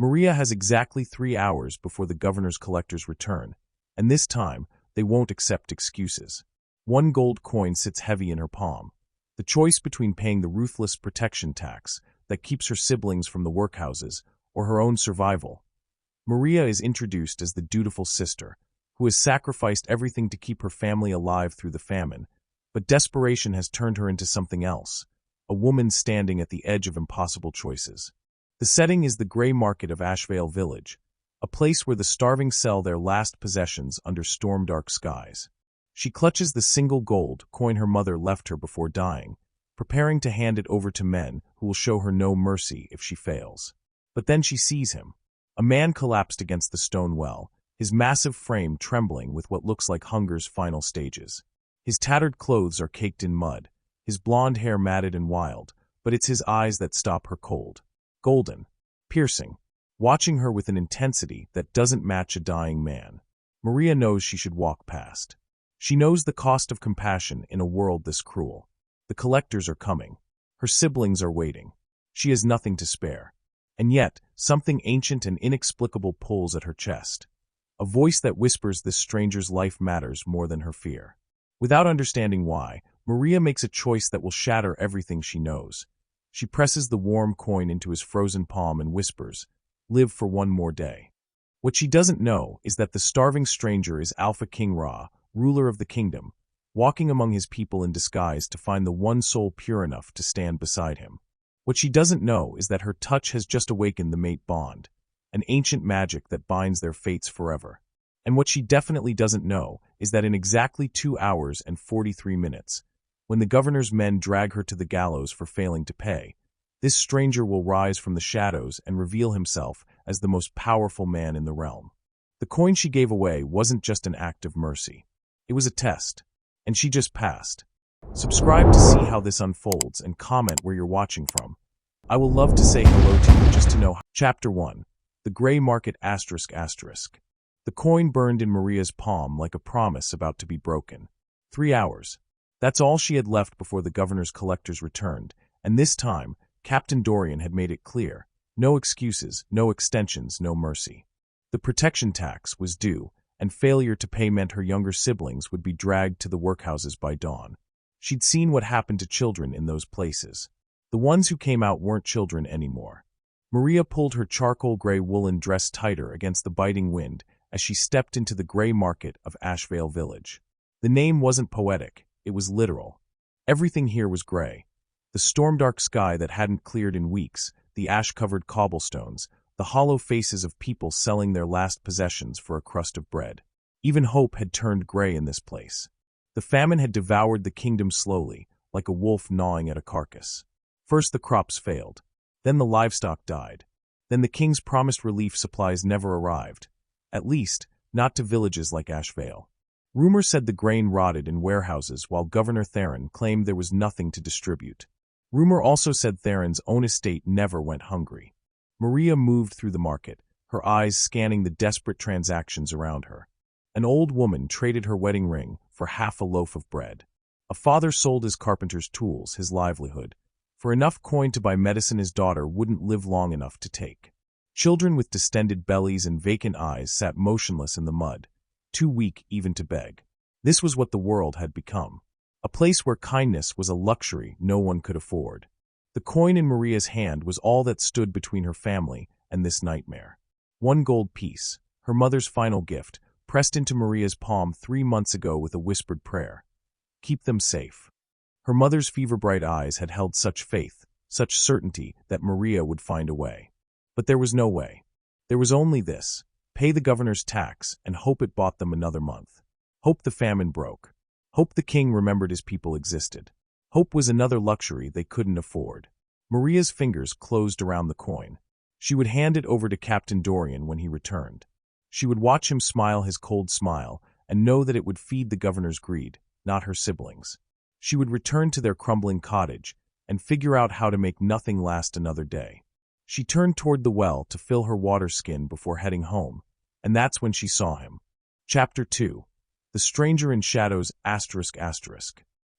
Maria has exactly 3 hours before the governor's collectors return, and this time, they won't accept excuses. 1 gold coin sits heavy in her palm. The choice between paying the ruthless protection tax that keeps her siblings from the workhouses or her own survival. Maria is introduced as the dutiful sister, who has sacrificed everything to keep her family alive through the famine, but desperation has turned her into something else, a woman standing at the edge of impossible choices. The setting is the gray market of Ashvale Village, a place where the starving sell their last possessions under storm-dark skies. She clutches the single gold coin her mother left her before dying, preparing to hand it over to men who will show her no mercy if she fails. But then she sees him. A man collapsed against the stone well, his massive frame trembling with what looks like hunger's final stages. His tattered clothes are caked in mud, his blonde hair matted and wild, but it's his eyes that stop her cold. Golden, piercing, watching her with an intensity that doesn't match a dying man. Maria knows she should walk past. She knows the cost of compassion in a world this cruel. The collectors are coming. Her siblings are waiting. She has nothing to spare. And yet, something ancient and inexplicable pulls at her chest. A voice that whispers this stranger's life matters more than her fear. Without understanding why, Maria makes a choice that will shatter everything she knows. She presses the warm coin into his frozen palm and whispers, "Live for 1 more day." What she doesn't know is that the starving stranger is Alpha King Rah, ruler of the kingdom, walking among his people in disguise to find the one soul pure enough to stand beside him. What she doesn't know is that her touch has just awakened the mate bond, an ancient magic that binds their fates forever. And what she definitely doesn't know is that in exactly 2 hours and 43 minutes, when the governor's men drag her to the gallows for failing to pay, this stranger will rise from the shadows and reveal himself as the most powerful man in the realm. The coin she gave away wasn't just an act of mercy. It was a test, and she just passed. Subscribe to see how this unfolds and comment where you're watching from. I will love to say hello to you just to know. Chapter 1. The Gray Market ****. The coin burned in Maria's palm like a promise about to be broken. 3 hours. That's all she had left before the governor's collectors returned, and this time, Captain Dorian had made it clear. No excuses, no extensions, no mercy. The protection tax was due, and failure to pay meant her younger siblings would be dragged to the workhouses by dawn. She'd seen what happened to children in those places. The ones who came out weren't children anymore. Maria pulled her charcoal gray woolen dress tighter against the biting wind as she stepped into the gray market of Ashvale Village. The name wasn't poetic, it was literal. Everything here was gray. The storm-dark sky that hadn't cleared in weeks, the ash-covered cobblestones, the hollow faces of people selling their last possessions for a crust of bread. Even hope had turned gray in this place. The famine had devoured the kingdom slowly, like a wolf gnawing at a carcass. First the crops failed. Then the livestock died. Then the king's promised relief supplies never arrived. At least, not to villages like Ashvale. Rumor said the grain rotted in warehouses while Governor Theron claimed there was nothing to distribute. Rumor also said Theron's own estate never went hungry. Maria moved through the market, her eyes scanning the desperate transactions around her. An old woman traded her wedding ring for half a loaf of bread. A father sold his carpenter's tools, his livelihood, for enough coin to buy medicine his daughter wouldn't live long enough to take. Children with distended bellies and vacant eyes sat motionless in the mud, too weak even to beg. This was what the world had become. A place where kindness was a luxury no one could afford. The coin in Maria's hand was all that stood between her family and this nightmare. 1 gold piece, her mother's final gift, pressed into Maria's palm 3 months ago with a whispered prayer. Keep them safe. Her mother's fever-bright eyes had held such faith, such certainty that Maria would find a way. But there was no way. There was only this: pay the governor's tax and hope it bought them another month. Hope the famine broke. Hope the king remembered his people existed. Hope was another luxury they couldn't afford. Maria's fingers closed around the coin. She would hand it over to Captain Dorian when he returned. She would watch him smile his cold smile and know that it would feed the governor's greed, not her siblings. She would return to their crumbling cottage and figure out how to make nothing last another day. She turned toward the well to fill her water skin before heading home, and that's when she saw him. Chapter 2. The Stranger in Shadows ****.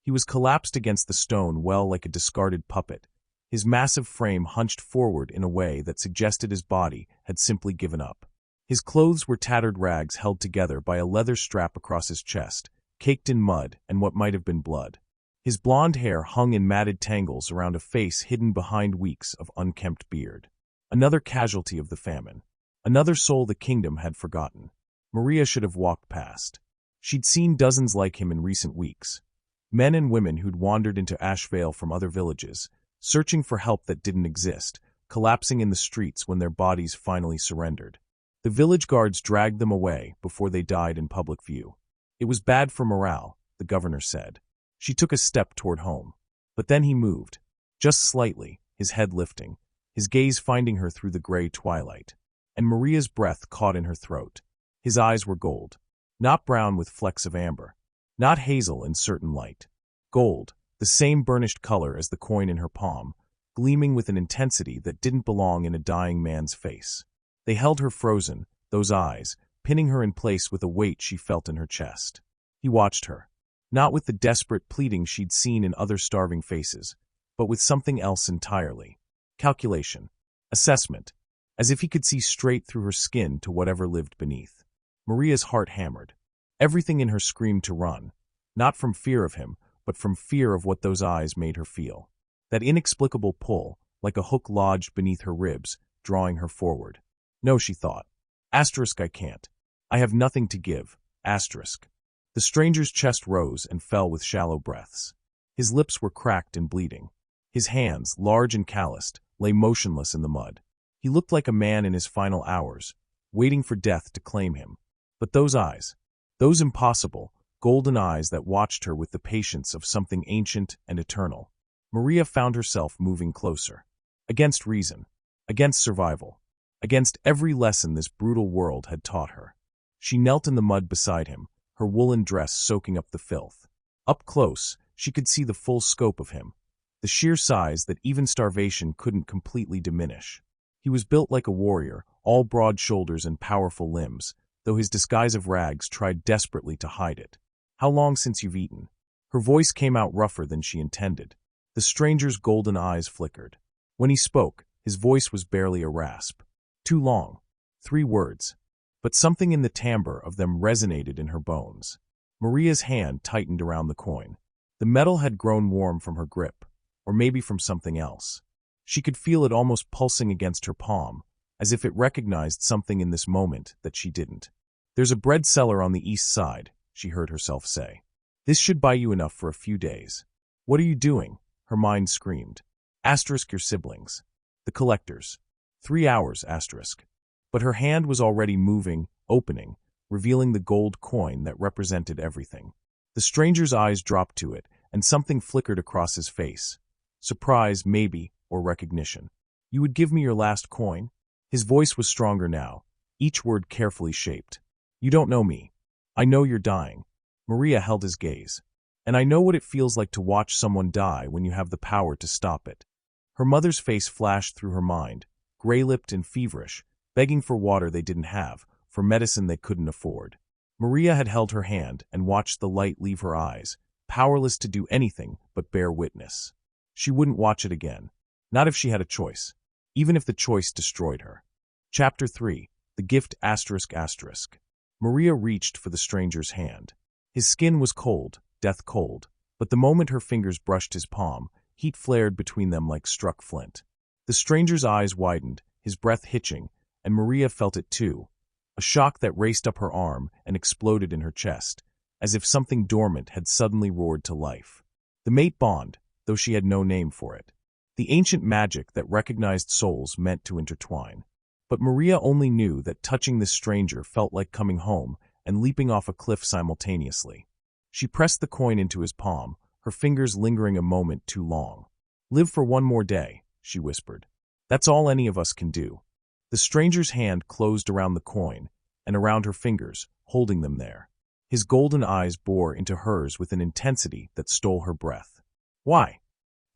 He was collapsed against the stone well like a discarded puppet, his massive frame hunched forward in a way that suggested his body had simply given up. His clothes were tattered rags held together by a leather strap across his chest, caked in mud and what might have been blood. His blonde hair hung in matted tangles around a face hidden behind weeks of unkempt beard. Another casualty of the famine. Another soul the kingdom had forgotten. Maria should have walked past. She'd seen dozens like him in recent weeks. Men and women who'd wandered into Ashvale from other villages, searching for help that didn't exist, collapsing in the streets when their bodies finally surrendered. The village guards dragged them away before they died in public view. It was bad for morale, the governor said. She took a step toward home. But then he moved, just slightly, his head lifting, his gaze finding her through the gray twilight. And Maria's breath caught in her throat. His eyes were gold. Not brown with flecks of amber. Not hazel in certain light. Gold, the same burnished color as the coin in her palm, gleaming with an intensity that didn't belong in a dying man's face. They held her frozen, those eyes, pinning her in place with a weight she felt in her chest. He watched her. Not with the desperate pleading she'd seen in other starving faces, but with something else entirely. Calculation. Assessment. As if he could see straight through her skin to whatever lived beneath. Maria's heart hammered. Everything in her screamed to run, not from fear of him, but from fear of what those eyes made her feel. That inexplicable pull, like a hook lodged beneath her ribs, drawing her forward. No, she thought. I can't. I have nothing to give. The stranger's chest rose and fell with shallow breaths. His lips were cracked and bleeding. His hands, large and calloused, lay motionless in the mud. He looked like a man in his final hours, waiting for death to claim him. But those eyes, those impossible, golden eyes that watched her with the patience of something ancient and eternal. Maria found herself moving closer. Against reason. Against survival. Against every lesson this brutal world had taught her. She knelt in the mud beside him, her woolen dress soaking up the filth. Up close, she could see the full scope of him, the sheer size that even starvation couldn't completely diminish. He was built like a warrior, all broad shoulders and powerful limbs, though his disguise of rags tried desperately to hide it. How long since you've eaten? Her voice came out rougher than she intended. The stranger's golden eyes flickered. When he spoke, his voice was barely a rasp. Too long. 3 words. But something in the timbre of them resonated in her bones. Maria's hand tightened around the coin. The metal had grown warm from her grip, or maybe from something else. She could feel it almost pulsing against her palm, as if it recognized something in this moment that she didn't. There's a bread cellar on the east side, she heard herself say. This should buy you enough for a few days. What are you doing? Her mind screamed. Your siblings. The collectors. 3 hours, . But her hand was already moving, opening, revealing the gold coin that represented everything. The stranger's eyes dropped to it, and something flickered across his face. Surprise, maybe, or recognition. You would give me your last coin? His voice was stronger now, each word carefully shaped. You don't know me. I know you're dying. Maria held his gaze. And I know what it feels like to watch someone die when you have the power to stop it. Her mother's face flashed through her mind, gray-lipped and feverish, begging for water they didn't have, for medicine they couldn't afford. Maria had held her hand and watched the light leave her eyes, powerless to do anything but bear witness. She wouldn't watch it again, not if she had a choice, even if the choice destroyed her. Chapter 3. The Gift ***. Maria reached for the stranger's hand. His skin was cold, death cold, but the moment her fingers brushed his palm, heat flared between them like struck flint. The stranger's eyes widened, his breath hitching, and Maria felt it too, a shock that raced up her arm and exploded in her chest, as if something dormant had suddenly roared to life. The mate bond, though she had no name for it. The ancient magic that recognized souls meant to intertwine. But Maria only knew that touching this stranger felt like coming home and leaping off a cliff simultaneously. She pressed the coin into his palm, her fingers lingering a moment too long. Live for one more day, she whispered. That's all any of us can do. The stranger's hand closed around the coin, and around her fingers, holding them there. His golden eyes bore into hers with an intensity that stole her breath. Why?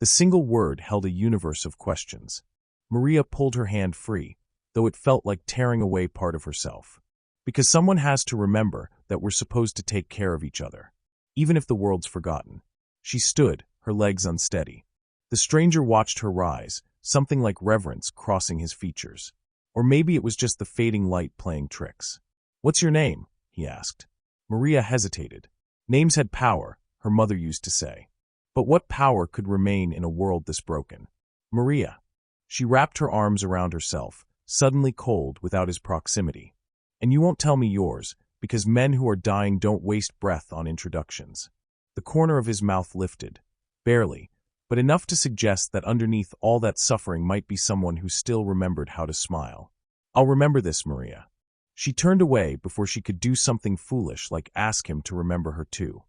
The single word held a universe of questions. Maria pulled her hand free, though it felt like tearing away part of herself. Because someone has to remember that we're supposed to take care of each other, even if the world's forgotten. She stood, her legs unsteady. The stranger watched her rise, something like reverence crossing his features. Or maybe it was just the fading light playing tricks. "What's your name?" he asked. Maria hesitated. Names had power, her mother used to say. But what power could remain in a world this broken? Maria. She wrapped her arms around herself, suddenly cold without his proximity. "And you won't tell me yours, because men who are dying don't waste breath on introductions." The corner of his mouth lifted, barely, but enough to suggest that underneath all that suffering might be someone who still remembered how to smile. "I'll remember this, Maria." She turned away before she could do something foolish like ask him to remember her too.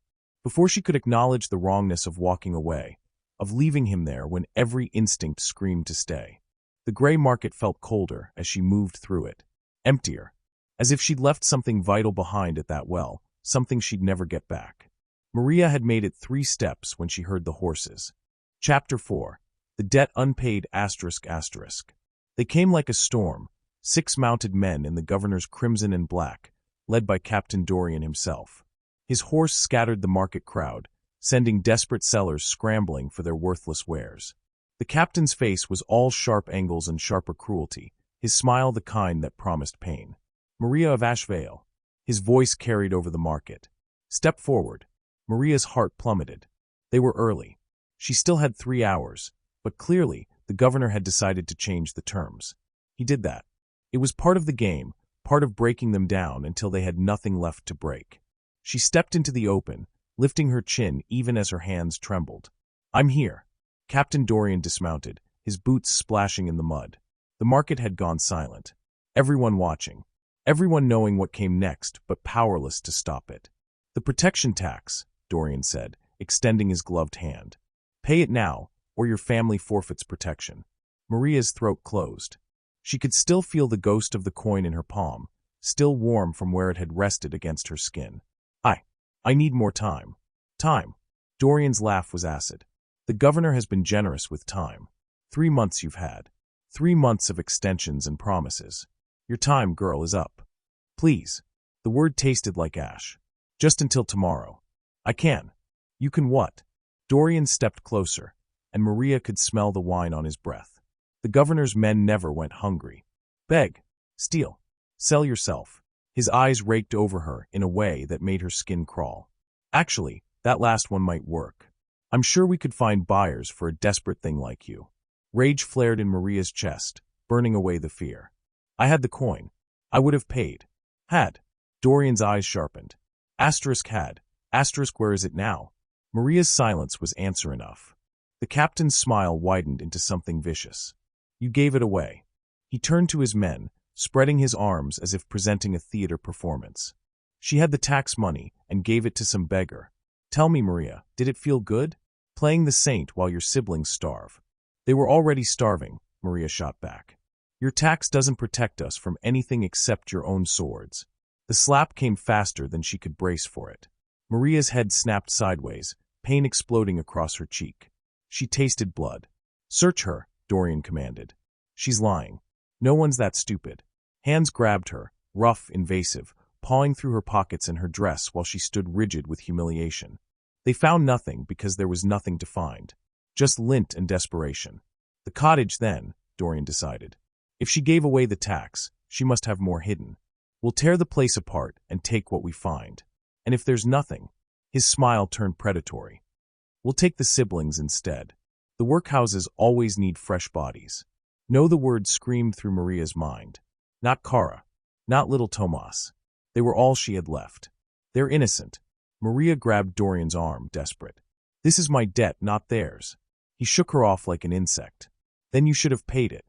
Before she could acknowledge the wrongness of walking away, of leaving him there when every instinct screamed to stay. The gray market felt colder as she moved through it, emptier, as if she'd left something vital behind at that well, something she'd never get back. Maria had made it 3 steps when she heard the horses. Chapter 4. The Debt Unpaid ***. They came like a storm, 6 mounted men in the governor's crimson and black, led by Captain Dorian himself. His horse scattered the market crowd, sending desperate sellers scrambling for their worthless wares. The captain's face was all sharp angles and sharper cruelty, his smile the kind that promised pain. "Maria of Ashvale." His voice carried over the market. "Step forward." Maria's heart plummeted. They were early. She still had 3 hours, but clearly the governor had decided to change the terms. He did that. It was part of the game, part of breaking them down until they had nothing left to break. She stepped into the open, lifting her chin even as her hands trembled. "I'm here." Captain Dorian dismounted, his boots splashing in the mud. The market had gone silent. Everyone watching. Everyone knowing what came next, but powerless to stop it. "The protection tax," Dorian said, extending his gloved hand. "Pay it now, or your family forfeits protection." Maria's throat closed. She could still feel the ghost of the coin in her palm, still warm from where it had rested against her skin. I need more time." "Time?" Dorian's laugh was acid. "The governor has been generous with time. 3 months you've had. 3 months of extensions and promises. Your time, girl, is up. Please." The word tasted like ash. "Just until tomorrow." "I can." "You can what?" Dorian stepped closer, and Maria could smell the wine on his breath. The governor's men never went hungry. "Beg. Steal. Sell yourself." His eyes raked over her in a way that made her skin crawl. "Actually, that last one might work. I'm sure we could find buyers for a desperate thing like you." Rage flared in Maria's chest, burning away the fear. "I had the coin. I would have paid." "Had." Dorian's eyes sharpened. Had. Where is it now?" Maria's silence was answer enough. The captain's smile widened into something vicious. "You gave it away." He turned to his men, spreading his arms as if presenting a theater performance. "She had the tax money and gave it to some beggar. Tell me, Maria, did it feel good? Playing the saint while your siblings starve." "They were already starving," Maria shot back. "Your tax doesn't protect us from anything except your own swords." The slap came faster than she could brace for it. Maria's head snapped sideways, pain exploding across her cheek. She tasted blood. "Search her," Dorian commanded. "She's lying. No one's that stupid." Hands grabbed her, rough, invasive, pawing through her pockets and her dress while she stood rigid with humiliation. They found nothing because there was nothing to find. Just lint and desperation. The cottage, then, Dorian decided. If she gave away the tax, she must have more hidden. "We'll tear the place apart and take what we find. And if there's nothing," his smile turned predatory, "we'll take the siblings instead. The workhouses always need fresh bodies." No, the word screamed through Maria's mind. Not Kara. Not little Tomas. They were all she had left. "They're innocent." Maria grabbed Dorian's arm, desperate. "This is my debt, not theirs." He shook her off like an insect. "Then you should have paid it."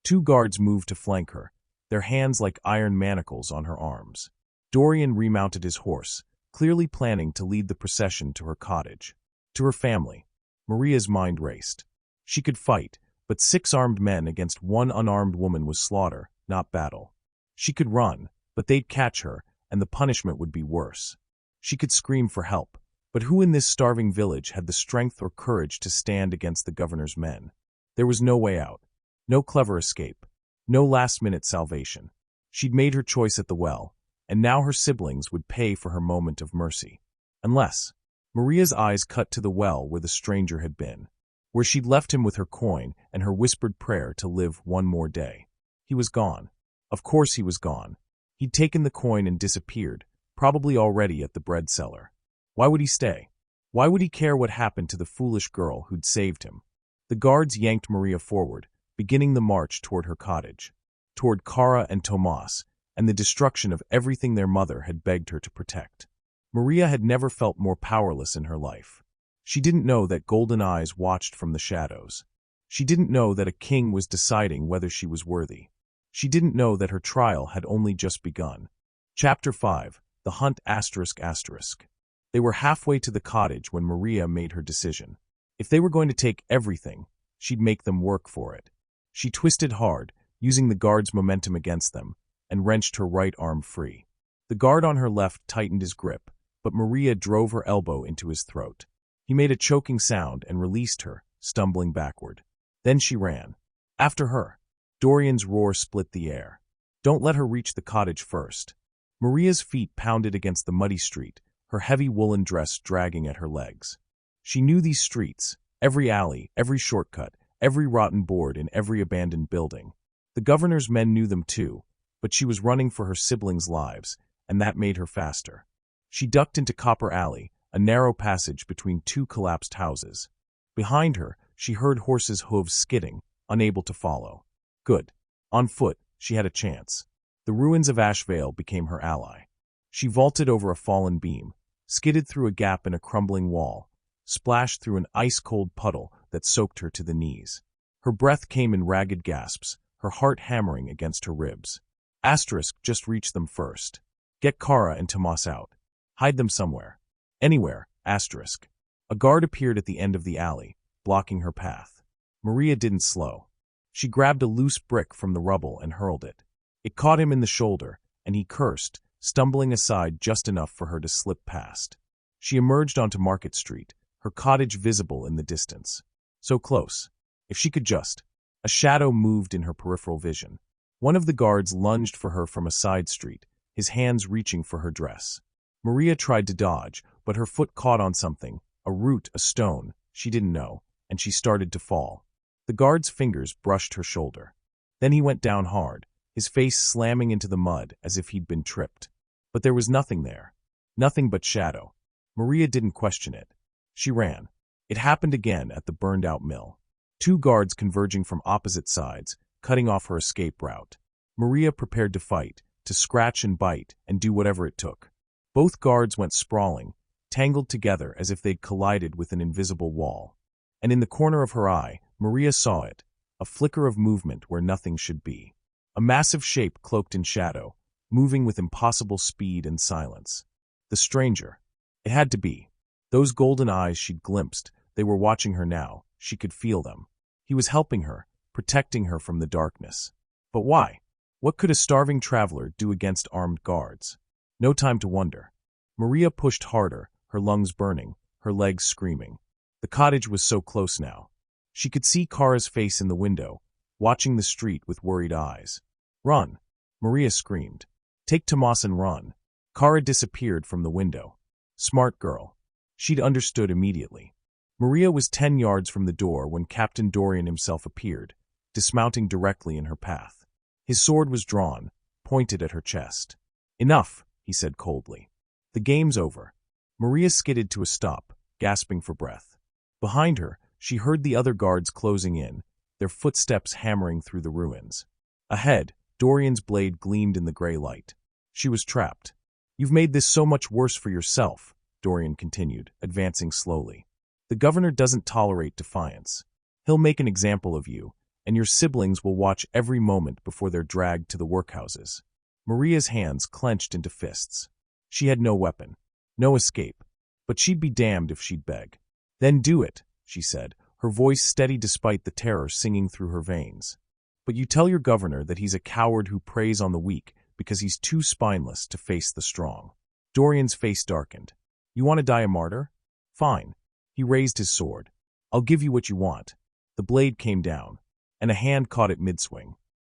2 guards moved to flank her, their hands like iron manacles on her arms. Dorian remounted his horse, clearly planning to lead the procession to her cottage, to her family. Maria's mind raced. She could fight, but 6 armed men against 1 unarmed woman was slaughter, not battle. She could run, but they'd catch her, and the punishment would be worse. She could scream for help, but who in this starving village had the strength or courage to stand against the governor's men? There was no way out, no clever escape, no last-minute salvation. She'd made her choice at the well, and now her siblings would pay for her moment of mercy. Unless... Maria's eyes cut to the well where the stranger had been. where she'd left him with her coin and her whispered prayer to live one more day. He was gone. Of course he was gone. He'd taken the coin and disappeared, probably already at the bread cellar. Why would he stay? Why would he care what happened to the foolish girl who'd saved him? The guards yanked Maria forward, beginning the march toward her cottage, toward Kara and Tomas, and the destruction of everything their mother had begged her to protect. Maria had never felt more powerless in her life. She didn't know that golden eyes watched from the shadows. She didn't know that a king was deciding whether she was worthy. She didn't know that her trial had only just begun. Chapter 5. The Hunt ***. They were halfway to the cottage when Maria made her decision. If they were going to take everything, she'd make them work for it. She twisted hard, using the guard's momentum against them, and wrenched her right arm free. The guard on her left tightened his grip, but Maria drove her elbow into his throat. He made a choking sound and released her, stumbling backward. Then she ran. After her. Dorian's roar split the air. Don't let her reach the cottage first. Maria's feet pounded against the muddy street, her heavy woolen dress dragging at her legs. She knew these streets, every alley, every shortcut, every rotten board in every abandoned building. The governor's men knew them too, but she was running for her siblings' lives, and that made her faster. She ducked into Copper Alley, a narrow passage between two collapsed houses. Behind her, she heard horses' hooves skidding, unable to follow. Good. On foot, she had a chance. The ruins of Ashvale became her ally. She vaulted over a fallen beam, skidded through a gap in a crumbling wall, splashed through an ice-cold puddle that soaked her to the knees. Her breath came in ragged gasps, her heart hammering against her ribs. Asterisk just reached them first. Get Kara and Tomas out. Hide them somewhere. Anywhere, asterisk. A guard appeared at the end of the alley, blocking her path. Maria didn't slow. She grabbed a loose brick from the rubble and hurled it. It caught him in the shoulder, and he cursed, stumbling aside just enough for her to slip past. She emerged onto Market Street, her cottage visible in the distance. So close. If she could just. A shadow moved in her peripheral vision. One of the guards lunged for her from a side street, his hands reaching for her dress. Maria tried to dodge, but her foot caught on something, a root, a stone, she didn't know, and she started to fall. The guard's fingers brushed her shoulder. Then he went down hard, his face slamming into the mud as if he'd been tripped. But there was nothing there. Nothing but shadow. Maria didn't question it. She ran. It happened again at the burned-out mill. Two guards converging from opposite sides, cutting off her escape route. Maria prepared to fight, to scratch and bite, and do whatever it took. Both guards went sprawling, tangled together as if they'd collided with an invisible wall. And in the corner of her eye, Maria saw it, a flicker of movement where nothing should be. A massive shape cloaked in shadow, moving with impossible speed and silence. The stranger. It had to be. Those golden eyes she'd glimpsed, they were watching her now. She could feel them. He was helping her, protecting her from the darkness. But why? What could a starving traveler do against armed guards? No time to wonder. Maria pushed harder, her lungs burning, her legs screaming. The cottage was so close now. She could see Kara's face in the window, watching the street with worried eyes. Run! Maria screamed. Take Tomas and run. Kara disappeared from the window. Smart girl. She'd understood immediately. Maria was 10 yards from the door when Captain Dorian himself appeared, dismounting directly in her path. His sword was drawn, pointed at her chest. Enough, he said coldly. The game's over. Maria skidded to a stop, gasping for breath. Behind her, she heard the other guards closing in, their footsteps hammering through the ruins. Ahead, Dorian's blade gleamed in the gray light. She was trapped. You've made this so much worse for yourself, Dorian continued, advancing slowly. The governor doesn't tolerate defiance. He'll make an example of you, and your siblings will watch every moment before they're dragged to the workhouses. Maria's hands clenched into fists. She had no weapon, no escape, but she'd be damned if she'd beg. Then do it, she said, her voice steady despite the terror singing through her veins. But you tell your governor that he's a coward who preys on the weak because he's too spineless to face the strong. Dorian's face darkened. You want to die a martyr? Fine. He raised his sword. I'll give you what you want. The blade came down, and a hand caught it mid-swing.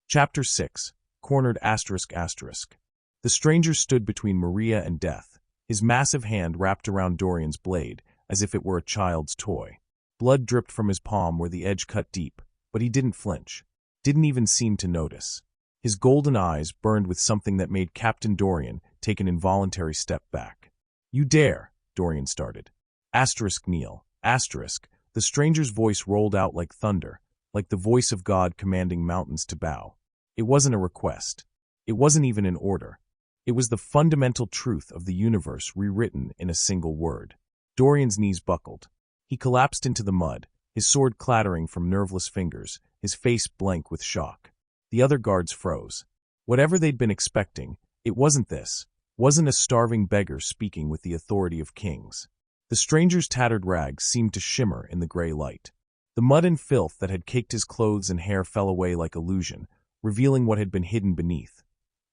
Chapter 6. Cornered ***. The stranger stood between Maria and death, his massive hand wrapped around Dorian's blade as if it were a child's toy. Blood dripped from his palm where the edge cut deep, but he didn't flinch. Didn't even seem to notice. His golden eyes burned with something that made Captain Dorian take an involuntary step back. "You dare," Dorian started. Kneel. The stranger's voice rolled out like thunder, like the voice of God commanding mountains to bow. It wasn't a request. It wasn't even an order. It was the fundamental truth of the universe rewritten in a single word. Dorian's knees buckled. He collapsed into the mud, his sword clattering from nerveless fingers, his face blank with shock. The other guards froze. Whatever they'd been expecting, it wasn't this. Wasn't a starving beggar speaking with the authority of kings. The stranger's tattered rags seemed to shimmer in the gray light. The mud and filth that had caked his clothes and hair fell away like illusion, revealing what had been hidden beneath.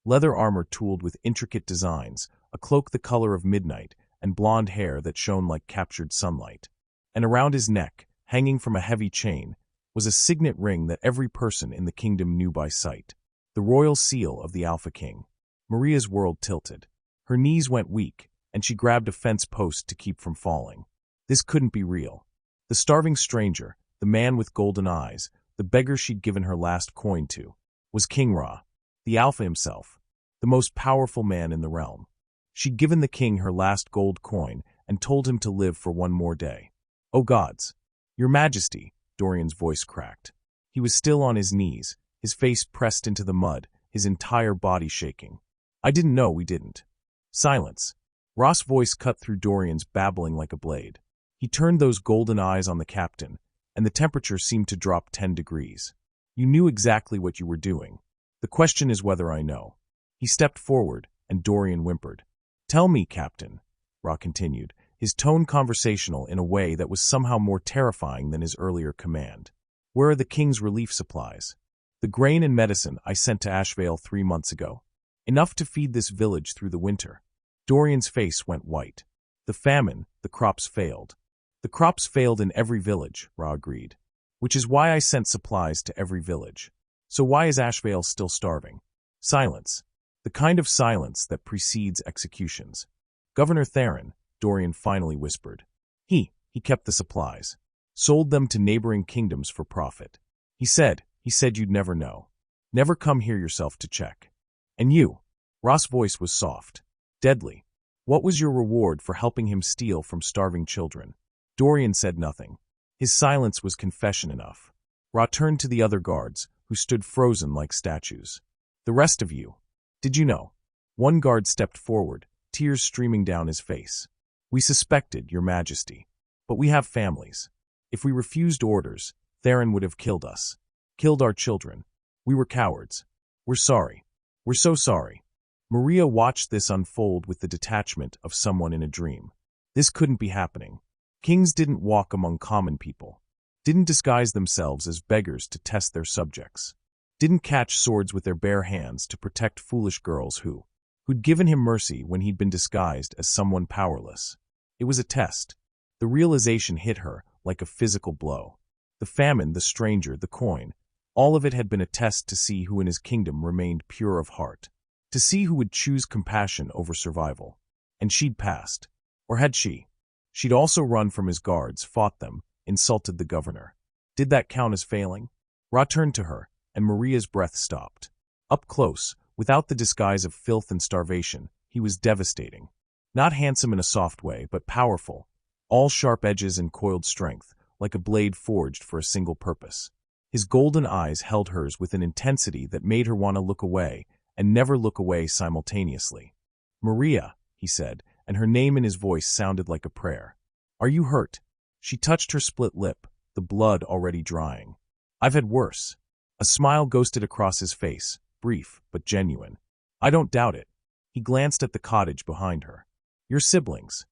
Leather armor tooled with intricate designs, a cloak the color of midnight, and blonde hair that shone like captured sunlight. And around his neck, hanging from a heavy chain, was a signet ring that every person in the kingdom knew by sight. The royal seal of the Alpha King. Maria's world tilted. Her knees went weak, and she grabbed a fence post to keep from falling. This couldn't be real. The starving stranger, the man with golden eyes, the beggar she'd given her last coin to, was King Rah, the Alpha himself, the most powerful man in the realm. She'd given the king her last gold coin and told him to live for one more day. "Oh gods, your majesty," Dorian's voice cracked. He was still on his knees, his face pressed into the mud, his entire body shaking. "I didn't know we didn't." "Silence." Rah's voice cut through Dorian's babbling like a blade. He turned those golden eyes on the captain, and the temperature seemed to drop 10 degrees. "You knew exactly what you were doing. The question is whether I know." He stepped forward, and Dorian whimpered. "Tell me, Captain," Rah continued, his tone conversational in a way that was somehow more terrifying than his earlier command. "Where are the king's relief supplies? The grain and medicine I sent to Ashvale 3 months ago. Enough to feed this village through the winter." Dorian's face went white. "The famine, the crops failed." "The crops failed in every village," Rah agreed. "Which is why I sent supplies to every village. So why is Ashvale still starving?" Silence. The kind of silence that precedes executions. "Governor Theron," Dorian finally whispered. He kept the supplies. Sold them to neighboring kingdoms for profit. He said you'd never know. Never come here yourself to check. "And you?" Rah's voice was soft. Deadly. "What was your reward for helping him steal from starving children?" Dorian said nothing. His silence was confession enough. Rah turned to the other guards, who stood frozen like statues. "The rest of you. Did you know?" One guard stepped forward, tears streaming down his face. "We suspected, Your Majesty. But we have families. If we refused orders, Theron would have killed us. Killed our children. We were cowards. We're sorry. We're so sorry." Maria watched this unfold with the detachment of someone in a dream. This couldn't be happening. Kings didn't walk among common people. Didn't disguise themselves as beggars to test their subjects. Didn't catch swords with their bare hands to protect foolish girls who'd given him mercy when he'd been disguised as someone powerless. It was a test. The realization hit her like a physical blow. The famine, the stranger, the coin, all of it had been a test to see who in his kingdom remained pure of heart. To see who would choose compassion over survival. And she'd passed. Or had she? She'd also run from his guards, fought them, insulted the governor. Did that count as failing? Rah turned to her, and Maria's breath stopped. Up close, without the disguise of filth and starvation, he was devastating. Not handsome in a soft way, but powerful. All sharp edges and coiled strength, like a blade forged for a single purpose. His golden eyes held hers with an intensity that made her want to look away, and never look away simultaneously. "Maria," he said, and her name in his voice sounded like a prayer. "Are you hurt?" She touched her split lip, the blood already drying. "I've had worse." A smile ghosted across his face, brief but genuine. "I don't doubt it." He glanced at the cottage behind her. "Your siblings?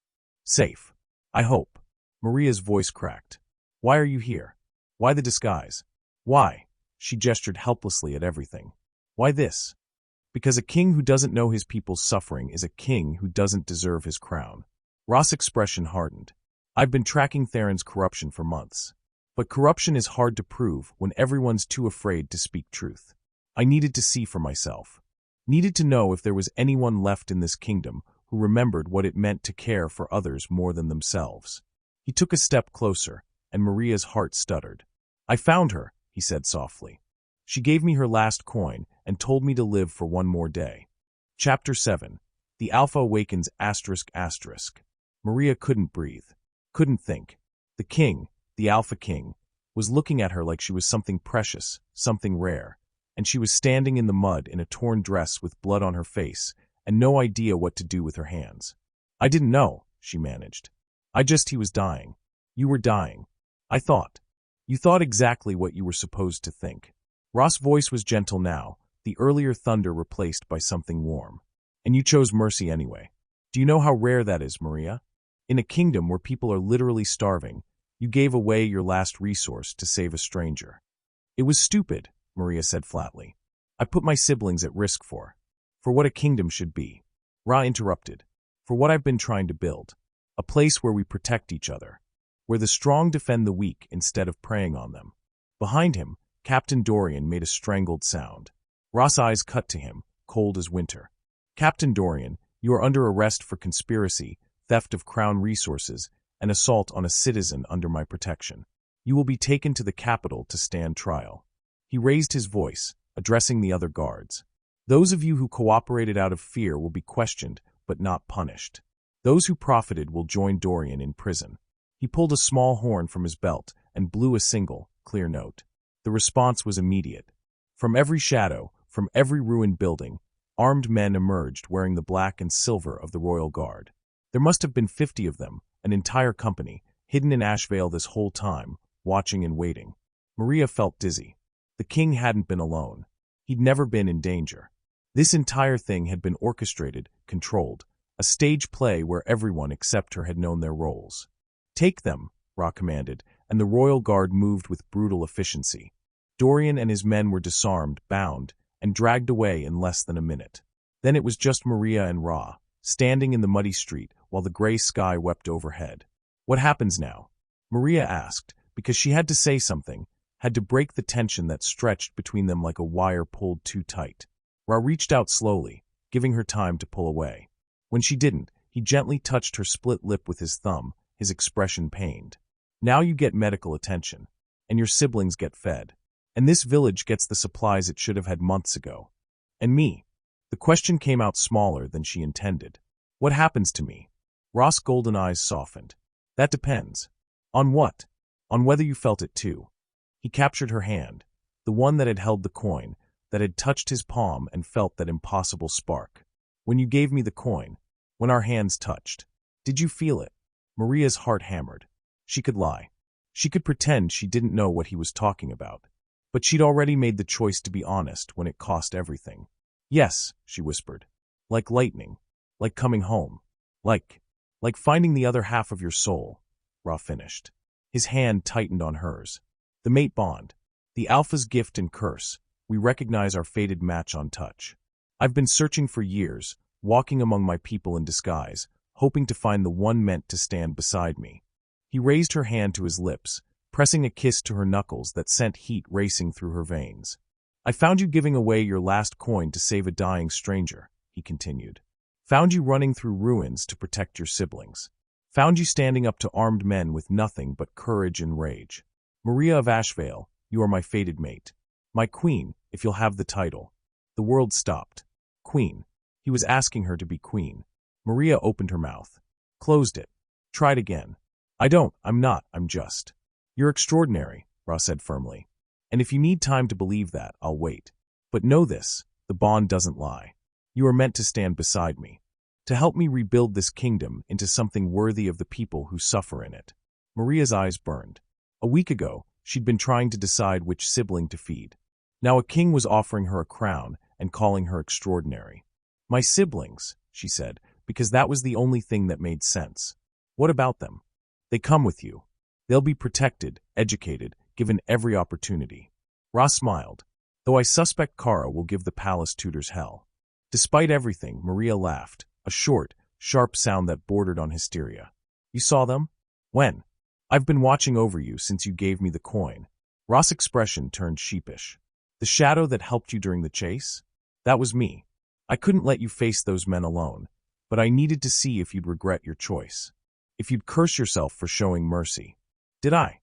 Safe, I hope." Maria's voice cracked. "Why are you here? Why the disguise? Why?" She gestured helplessly at everything. "Why this?" "Because a king who doesn't know his people's suffering is a king who doesn't deserve his crown." Rah's expression hardened. "I've been tracking Theron's corruption for months. But corruption is hard to prove when everyone's too afraid to speak truth. I needed to see for myself. Needed to know if there was anyone left in this kingdom who remembered what it meant to care for others more than themselves." He took a step closer, and Maria's heart stuttered. "I found her," he said softly. "She gave me her last coin and told me to live for one more day." Chapter 7. The Alpha Awakens ***. Maria couldn't breathe. Couldn't think. The king, the Alpha King, was looking at her like she was something precious, something rare, and she was standing in the mud in a torn dress with blood on her face and no idea what to do with her hands. "I didn't know," she managed. He was dying. You were dying. I thought. You thought exactly what you were supposed to think." Rah's voice was gentle now, the earlier thunder replaced by something warm. "And you chose mercy anyway. Do you know how rare that is, Maria? In a kingdom where people are literally starving, you gave away your last resource to save a stranger." "It was stupid," Maria said flatly. "I put my siblings at risk for what a kingdom should be." Rah interrupted. "For what I've been trying to build. A place where we protect each other. Where the strong defend the weak instead of preying on them." Behind him, Captain Dorian made a strangled sound. Rah's eyes cut to him, cold as winter. "Captain Dorian, you are under arrest for conspiracy, theft of crown resources, and assault on a citizen under my protection. You will be taken to the capital to stand trial." He raised his voice, addressing the other guards. "Those of you who cooperated out of fear will be questioned, but not punished. Those who profited will join Dorian in prison." He pulled a small horn from his belt and blew a single, clear note. The response was immediate. From every shadow, from every ruined building, armed men emerged wearing the black and silver of the Royal Guard. There must have been 50 of them, an entire company, hidden in Ashvale this whole time, watching and waiting. Maria felt dizzy. The king hadn't been alone. He'd never been in danger. This entire thing had been orchestrated, controlled, a stage play where everyone except her had known their roles. "Take them," Rah commanded, and the Royal Guard moved with brutal efficiency. Dorian and his men were disarmed, bound, and dragged away in less than a minute. Then it was just Maria and Rah, standing in the muddy street while the gray sky wept overhead. "What happens now?" Maria asked, because she had to say something, had to break the tension that stretched between them like a wire pulled too tight. Rah reached out slowly, giving her time to pull away. When she didn't, he gently touched her split lip with his thumb, his expression pained. "Now you get medical attention, and your siblings get fed. And this village gets the supplies it should have had months ago. And me." The question came out smaller than she intended. "What happens to me?" Rah's golden eyes softened. "That depends." "On what?" "On whether you felt it too." He captured her hand, the one that had held the coin, that had touched his palm and felt that impossible spark. "When you gave me the coin, when our hands touched, did you feel it?" Maria's heart hammered. She could lie. She could pretend she didn't know what he was talking about. But she'd already made the choice to be honest when it cost everything. "Yes," she whispered. "Like lightning. Like coming home. Like finding the other half of your soul," Rah finished. His hand tightened on hers. "The mate bond. The Alpha's gift and curse. We recognize our fated match on touch. I've been searching for years, walking among my people in disguise, hoping to find the one meant to stand beside me." He raised her hand to his lips, pressing a kiss to her knuckles that sent heat racing through her veins. "I found you giving away your last coin to save a dying stranger," he continued. "Found you running through ruins to protect your siblings. Found you standing up to armed men with nothing but courage and rage. Maria of Ashvale, you are my fated mate. My queen, if you'll have the title." The world stopped. Queen. He was asking her to be queen. Maria opened her mouth. Closed it. Tried again. I'm not, I'm just." "You're extraordinary," Rah said firmly. "And if you need time to believe that, I'll wait. But know this, the bond doesn't lie. You are meant to stand beside me. To help me rebuild this kingdom into something worthy of the people who suffer in it." Maria's eyes burned. A week ago, she'd been trying to decide which sibling to feed. Now a king was offering her a crown and calling her extraordinary. "My siblings," she said, because that was the only thing that made sense. "What about them?" "They come with you. They'll be protected, educated, given every opportunity." Rah smiled. "Though I suspect Kara will give the palace tutors hell." Despite everything, Maria laughed, a short, sharp sound that bordered on hysteria. "You saw them?" "When?" "I've been watching over you since you gave me the coin." Rah's expression turned sheepish. "The shadow that helped you during the chase? That was me. I couldn't let you face those men alone, but I needed to see if you'd regret your choice. If you'd curse yourself for showing mercy." "Did I?"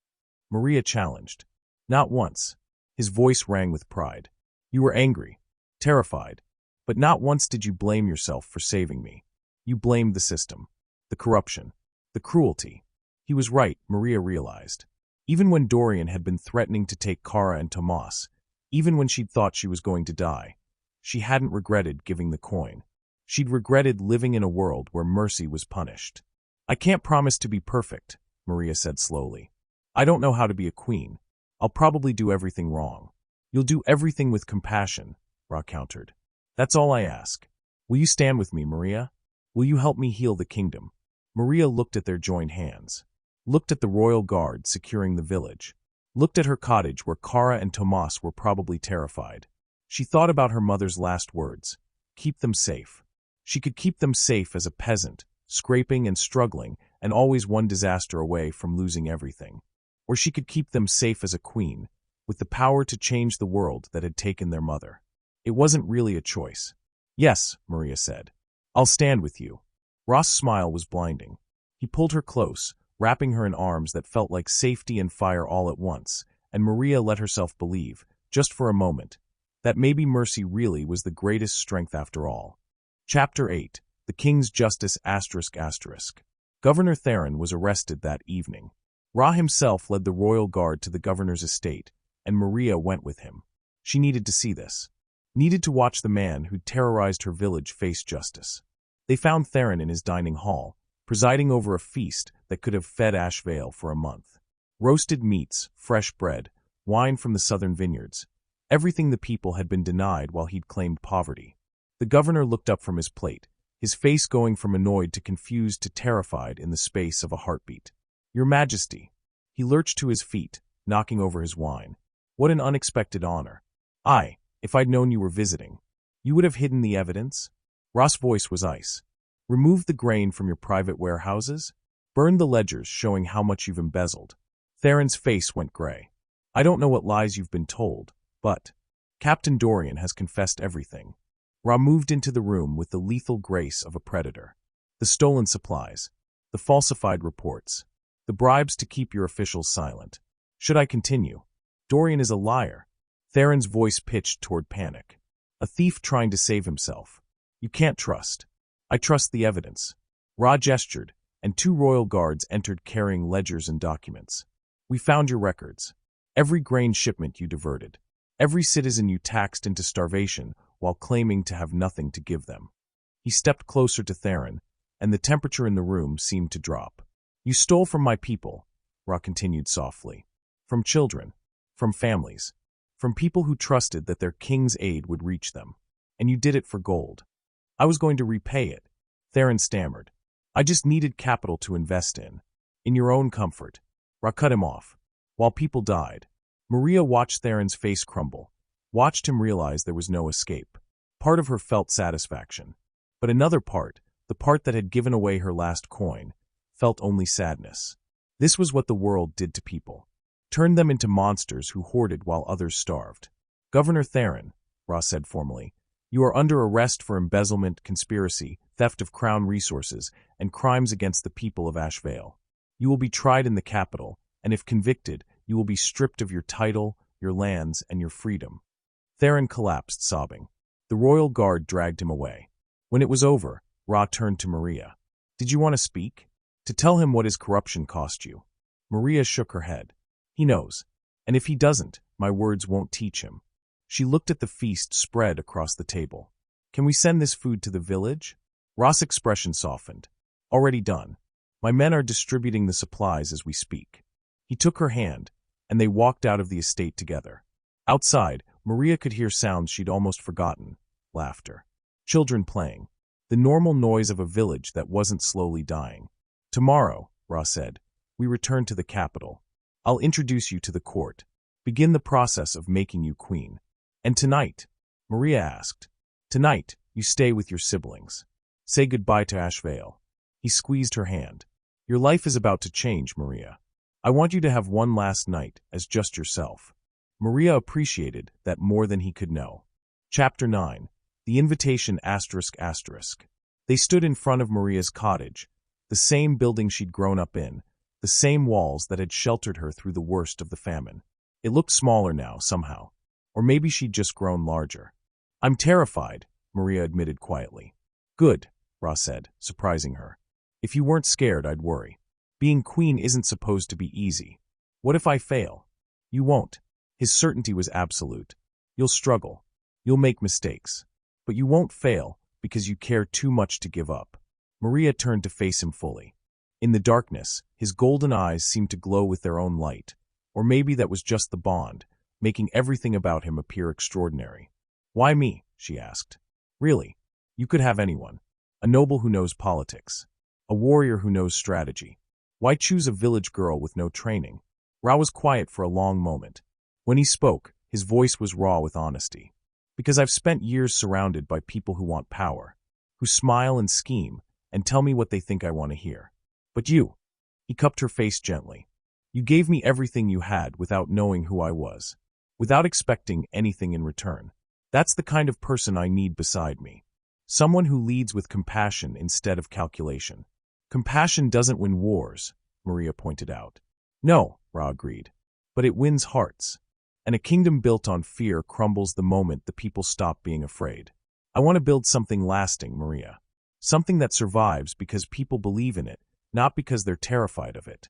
Maria challenged. Not once. His voice rang with pride. You were angry, terrified, but not once did you blame yourself for saving me. You blamed the system, the corruption, the cruelty. He was right, Maria realized. Even when Dorian had been threatening to take Kara and Tomas, even when she'd thought she was going to die, she hadn't regretted giving the coin. She'd regretted living in a world where mercy was punished. I can't promise to be perfect, Maria said slowly. I don't know how to be a queen. I'll probably do everything wrong. You'll do everything with compassion, Rah countered. That's all I ask. Will you stand with me, Maria? Will you help me heal the kingdom? Maria looked at their joined hands, looked at the royal guard securing the village, looked at her cottage where Kara and Tomas were probably terrified. She thought about her mother's last words. Keep them safe. She could keep them safe as a peasant, scraping and struggling, and always one disaster away from losing everything. Or she could keep them safe as a queen, with the power to change the world that had taken their mother. It wasn't really a choice. Yes, Maria said. I'll stand with you. Rah's smile was blinding. He pulled her close, wrapping her in arms that felt like safety and fire all at once, and Maria let herself believe, just for a moment, that maybe mercy really was the greatest strength after all. Chapter 8. The King's Justice ***. Governor Theron was arrested that evening. Rah himself led the royal guard to the governor's estate, and Maria went with him. She needed to see this. Needed to watch the man who'd terrorized her village face justice. They found Theron in his dining hall, presiding over a feast that could have fed Ashvale for a month. Roasted meats, fresh bread, wine from the southern vineyards, everything the people had been denied while he'd claimed poverty. The governor looked up from his plate, his face going from annoyed to confused to terrified in the space of a heartbeat. Your Majesty. He lurched to his feet, knocking over his wine. What an unexpected honor. If I'd known you were visiting. You would have hidden the evidence? Rah's voice was ice. Removed the grain from your private warehouses? Burned the ledgers showing how much you've embezzled? Theron's face went gray. I don't know what lies you've been told, but Captain Dorian has confessed everything. Rah moved into the room with the lethal grace of a predator. The stolen supplies, the falsified reports, the bribes to keep your officials silent. Should I continue? Dorian is a liar. Theron's voice pitched toward panic. A thief trying to save himself. You can't trust. I trust the evidence. Rah gestured, and 2 royal guards entered carrying ledgers and documents. We found your records. Every grain shipment you diverted. Every citizen you taxed into starvation while claiming to have nothing to give them. He stepped closer to Theron, and the temperature in the room seemed to drop. You stole from my people, Rah continued softly. From children. From families. From people who trusted that their king's aid would reach them. And you did it for gold. I was going to repay it, Theron stammered. I just needed capital to invest in. In your own comfort. Rah cut him off. While people died. Maria watched Theron's face crumble. Watched him realize there was no escape. Part of her felt satisfaction. But another part, the part that had given away her last coin, felt only sadness. This was what the world did to people. Turned them into monsters who hoarded while others starved. Governor Theron, Rah said formally, you are under arrest for embezzlement, conspiracy, theft of crown resources, and crimes against the people of Ashvale. You will be tried in the capital, and if convicted, you will be stripped of your title, your lands, and your freedom. Theron collapsed, sobbing. The royal guard dragged him away. When it was over, Rah turned to Maria. Did you want to speak? To tell him what his corruption cost you? Maria shook her head. He knows. And if he doesn't, my words won't teach him. She looked at the feast spread across the table. Can we send this food to the village? Rah's expression softened. Already done. My men are distributing the supplies as we speak. He took her hand, and they walked out of the estate together. Outside, Maria could hear sounds she'd almost forgotten. Laughter. Children playing. The normal noise of a village that wasn't slowly dying. Tomorrow, Rah said, we return to the capital. I'll introduce you to the court. Begin the process of making you queen. And tonight, Maria asked. Tonight, you stay with your siblings. Say goodbye to Ashvale. He squeezed her hand. Your life is about to change, Maria. I want you to have one last night as just yourself. Maria appreciated that more than he could know. Chapter 9. The Invitation ***. They stood in front of Maria's cottage, the same building she'd grown up in, the same walls that had sheltered her through the worst of the famine. It looked smaller now, somehow. Or maybe she'd just grown larger. "I'm terrified," Maria admitted quietly. "Good," Rah said, surprising her. "If you weren't scared, I'd worry. Being queen isn't supposed to be easy. What if I fail?" "You won't." His certainty was absolute. "You'll struggle. You'll make mistakes. But you won't fail because you care too much to give up." Maria turned to face him fully. In the darkness, his golden eyes seemed to glow with their own light. Or maybe that was just the bond, making everything about him appear extraordinary. "Why me?" she asked. "Really, you could have anyone. A noble who knows politics. A warrior who knows strategy. Why choose a village girl with no training?" Rah was quiet for a long moment. When he spoke, his voice was raw with honesty. "Because I've spent years surrounded by people who want power, who smile and scheme, and tell me what they think I want to hear. But you," he cupped her face gently, "you gave me everything you had without knowing who I was, without expecting anything in return. That's the kind of person I need beside me. Someone who leads with compassion instead of calculation." "Compassion doesn't win wars," Maria pointed out. "No," Rah agreed, "but it wins hearts. And a kingdom built on fear crumbles the moment the people stop being afraid. I want to build something lasting, Maria. Something that survives because people believe in it, not because they're terrified of it."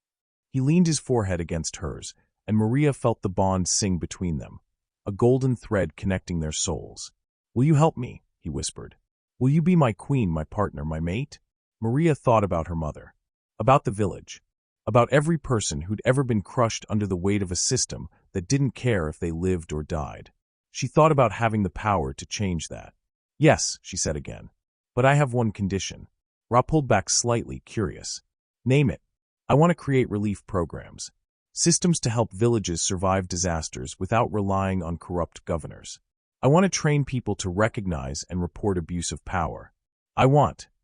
He leaned his forehead against hers, and Maria felt the bond sing between them, a golden thread connecting their souls. "Will you help me?" he whispered. "Will you be my queen, my partner, my mate?" Maria thought about her mother, about the village, about every person who'd ever been crushed under the weight of a system that didn't care if they lived or died. She thought about having the power to change that. "Yes," she said again, "but I have one condition." Rah pulled back slightly, curious. "Name it." "I want to create relief programs. Systems to help villages survive disasters without relying on corrupt governors. I want to train people to recognize and report abuse of power.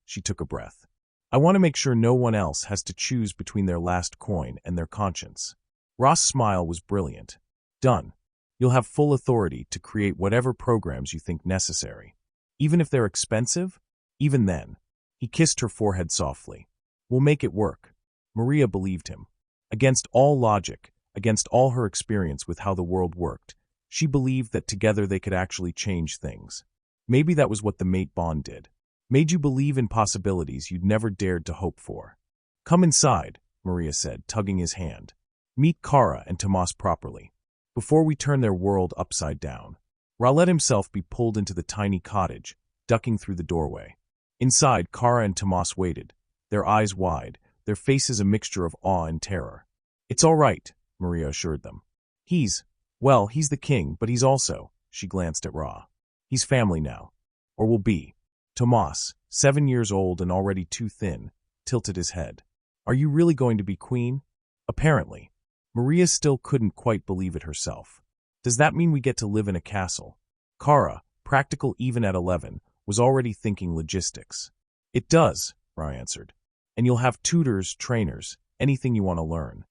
She took a breath. "I want to make sure no one else has to choose between their last coin and their conscience." Rah's smile was brilliant. "Done. You'll have full authority to create whatever programs you think necessary. Even if they're expensive? Even then." He kissed her forehead softly. "We'll make it work." Maria believed him. Against all logic, against all her experience with how the world worked, she believed that together they could actually change things. Maybe that was what the mate bond did. Made you believe in possibilities you'd never dared to hope for. "Come inside," Maria said, tugging his hand. "Meet Kara and Tomas properly, before we turn their world upside down." Rah let himself be pulled into the tiny cottage, ducking through the doorway. Inside, Kara and Tomas waited, their eyes wide, their faces a mixture of awe and terror. "It's all right," Maria assured them. He's the king, but he's also," she glanced at Rah. "He's family now. Or will be." Tomas, 7 years old and already too thin, tilted his head. "Are you really going to be queen?" "Apparently." Maria still couldn't quite believe it herself. "Does that mean we get to live in a castle?" Kara, practical even at 11, was already thinking logistics. "It does," Rah answered. "And you'll have tutors, trainers, anything you want to learn."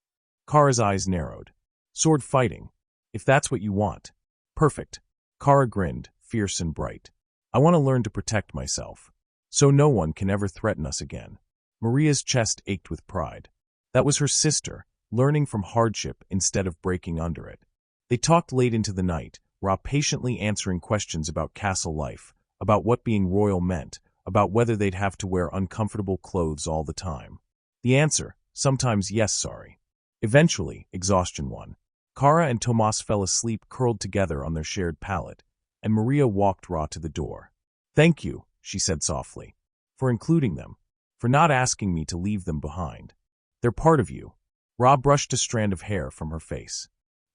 Kara's eyes narrowed. "Sword fighting. If that's what you want." "Perfect." Kara grinned, fierce and bright. "I want to learn to protect myself, so no one can ever threaten us again." Maria's chest ached with pride. That was her sister, learning from hardship instead of breaking under it. They talked late into the night, Rah patiently answering questions about castle life, about what being royal meant, about whether they'd have to wear uncomfortable clothes all the time. The answer, sometimes yes, sorry. Eventually, exhaustion won. Kara and Tomas fell asleep curled together on their shared pallet, and Maria walked Rah to the door. "Thank you," she said softly, "for including them, for not asking me to leave them behind. They're part of you." Rah brushed a strand of hair from her face.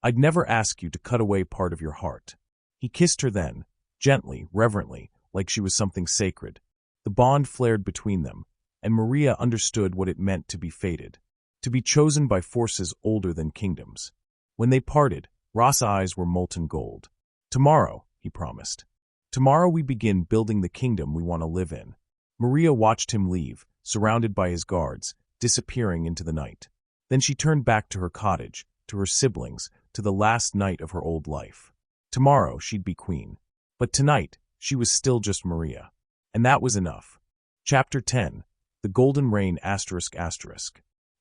"I'd never ask you to cut away part of your heart." He kissed her then, gently, reverently, like she was something sacred. The bond flared between them, and Maria understood what it meant to be fated, to be chosen by forces older than kingdoms. When they parted, Rah's eyes were molten gold. "Tomorrow," he promised. "Tomorrow we begin building the kingdom we want to live in." Maria watched him leave, surrounded by his guards, disappearing into the night. Then she turned back to her cottage, to her siblings, to the last night of her old life. Tomorrow she'd be queen. But tonight, she was still just Maria. And that was enough. Chapter 10. The Golden Rain ***.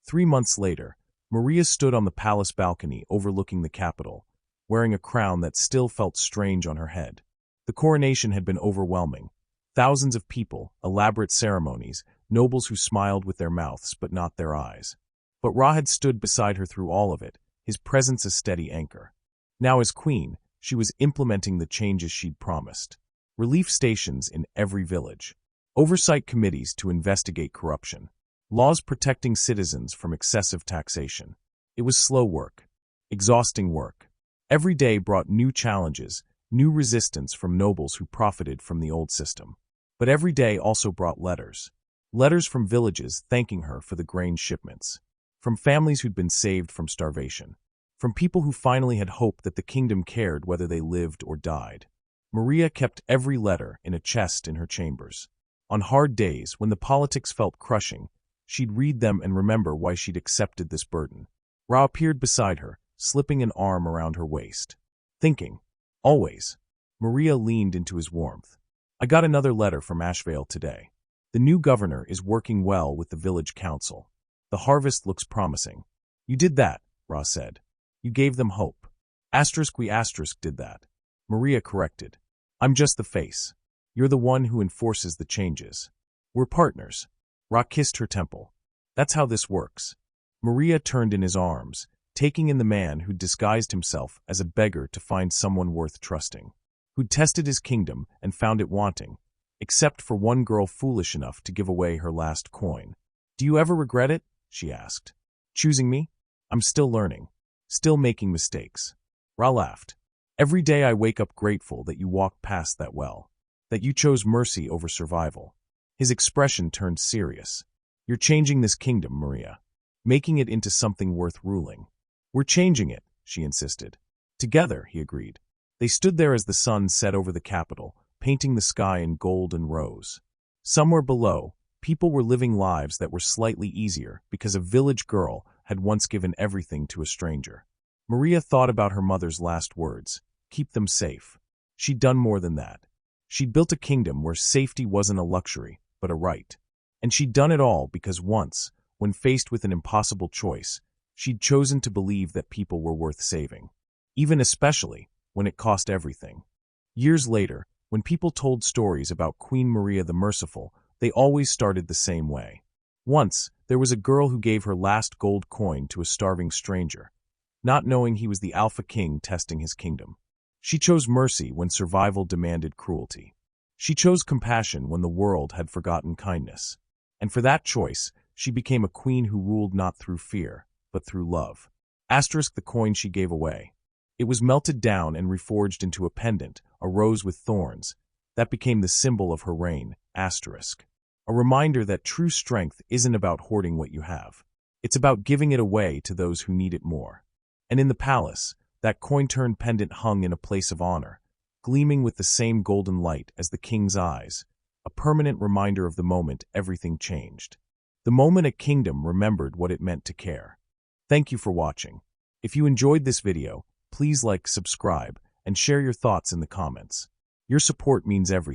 3 months later, Maria stood on the palace balcony overlooking the capital, wearing a crown that still felt strange on her head. The coronation had been overwhelming. Thousands of people, elaborate ceremonies, nobles who smiled with their mouths but not their eyes. But Rah had stood beside her through all of it, his presence a steady anchor. Now as queen, she was implementing the changes she'd promised. Relief stations in every village. Oversight committees to investigate corruption. Laws protecting citizens from excessive taxation. It was slow work. Exhausting work. Every day brought new challenges, new resistance from nobles who profited from the old system. But every day also brought letters. Letters from villages thanking her for the grain shipments. From families who'd been saved from starvation. From people who finally had hope that the kingdom cared whether they lived or died. Maria kept every letter in a chest in her chambers. On hard days, when the politics felt crushing, she'd read them and remember why she'd accepted this burden. Rah appeared beside her, slipping an arm around her waist. Thinking. Always. Maria leaned into his warmth. I got another letter from Ashvale today. The new governor is working well with the village council. The harvest looks promising. You did that, Rah said. You gave them hope. We did that. Maria corrected. I'm just the face. You're the one who enforces the changes. We're partners. Rah kissed her temple. That's how this works. Maria turned in his arms, taking in the man who'd disguised himself as a beggar to find someone worth trusting. Who'd tested his kingdom and found it wanting, except for one girl foolish enough to give away her last coin. Do you ever regret it? She asked. Choosing me? I'm still learning. Still making mistakes. Rah laughed. Every day I wake up grateful that you walked past that well. That you chose mercy over survival. His expression turned serious. You're changing this kingdom, Maria. Making it into something worth ruling. We're changing it, she insisted. Together, he agreed. They stood there as the sun set over the capital, painting the sky in gold and rose. Somewhere below, people were living lives that were slightly easier because a village girl had once given everything to a stranger. Maria thought about her mother's last words. Keep them safe. She'd done more than that. She'd built a kingdom where safety wasn't a luxury, but a right. And she'd done it all because once, when faced with an impossible choice, she'd chosen to believe that people were worth saving. Even especially when it cost everything. Years later, when people told stories about Queen Maria the Merciful, they always started the same way. Once, there was a girl who gave her last gold coin to a starving stranger, not knowing he was the Alpha King testing his kingdom. She chose mercy when survival demanded cruelty. She chose compassion when the world had forgotten kindness. And for that choice, she became a queen who ruled not through fear, but through love. The coin she gave away. It was melted down and reforged into a pendant, a rose with thorns. That became the symbol of her reign, A reminder that true strength isn't about hoarding what you have. It's about giving it away to those who need it more. And in the palace, that coin-turned pendant hung in a place of honor, gleaming with the same golden light as the king's eyes, a permanent reminder of the moment everything changed. The moment a kingdom remembered what it meant to care. Thank you for watching. If you enjoyed this video, please like, subscribe, and share your thoughts in the comments. Your support means everything.